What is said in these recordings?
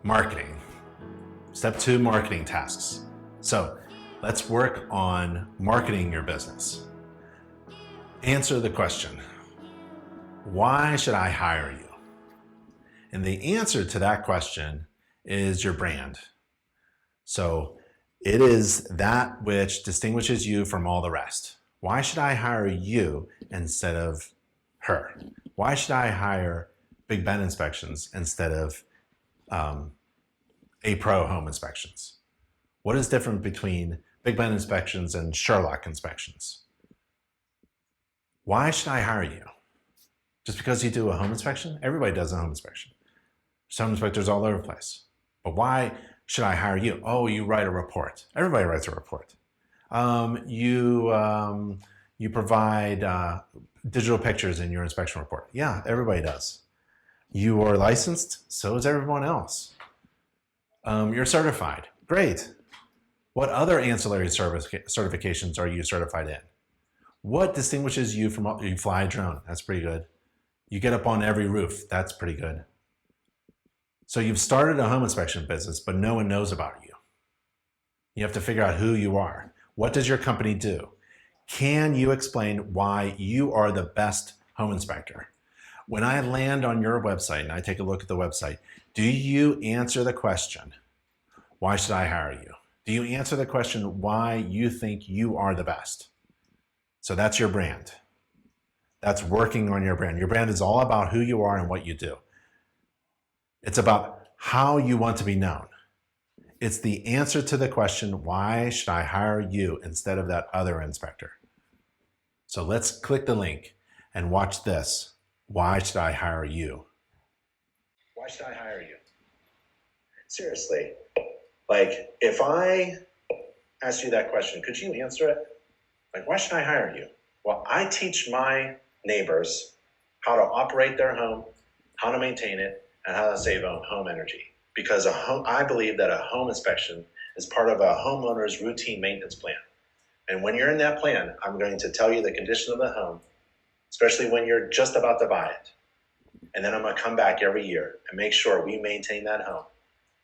Marketing. Step 2, marketing tasks. So let's work on marketing your business. Answer the question, why should I hire you? And the answer to that question is your brand. So it is that which distinguishes you from all the rest. Why should I hire you instead of her? Why should I hire Big Ben Inspections instead of A Pro Home Inspections? What is different between Big Ben Inspections and Sherlock Inspections? Why should I hire you? Just because you do a home inspection? Everybody does a home inspection. There's home inspectors all over the place. But why should I hire you? Oh, you write a report. Everybody writes a report. You provide digital pictures in your inspection report. Yeah, everybody does. You are licensed, so is everyone else. You're certified. Great. What other ancillary certifications are you certified in? What distinguishes you from, you fly a drone? That's pretty good. You get up on every roof. That's pretty good. So you've started a home inspection business, but no one knows about you. You have to figure out who you are. What does your company do? Can you explain why you are the best home inspector? When I land on your website and I take a look at the website, do you answer the question, why should I hire you? Do you answer the question, why you think you are the best? So that's your brand. That's working on your brand. Your brand is all about who you are and what you do. It's about how you want to be known. It's the answer to the question, why should I hire you instead of that other inspector? So let's click the link and watch this. Why should I hire you? Why should I hire you? Seriously, like if I asked you that question, could you answer it? Like, why should I hire you? Well, I teach my neighbors how to operate their home, how to maintain it, and how to save home energy. Because I believe that a home inspection is part of a homeowner's routine maintenance plan. And when you're in that plan, I'm going to tell you the condition of the home, especially when you're just about to buy it. And then I'm going to come back every year and make sure we maintain that home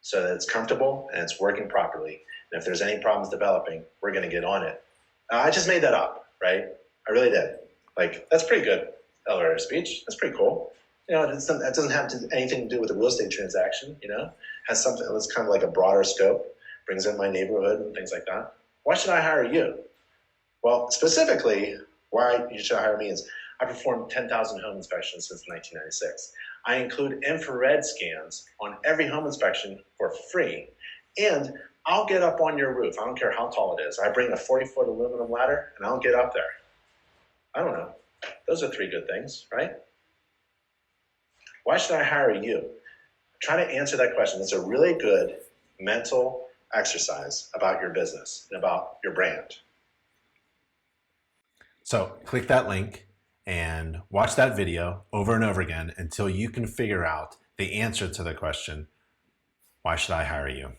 so that it's comfortable and it's working properly. And if there's any problems developing, we're going to get on it. I just made that up, right? I really did. Like, that's pretty good elevator speech. That's pretty cool. You know, that doesn't have anything to do with a real estate transaction, you know? Has something that's kind of like a broader scope, brings in my neighborhood and things like that. Why should I hire you? Well, specifically, why you should hire me is I performed 10,000 home inspections since 1996. I include infrared scans on every home inspection for free. And I'll get up on your roof. I don't care how tall it is. I bring a 40-foot aluminum ladder and I'll get up there. I don't know. Those are 3 good things, right? Why should I hire you? Try to answer that question. It's a really good mental exercise about your business and about your brand. So click that link and watch that video over and over again until you can figure out the answer to the question, why should I hire you?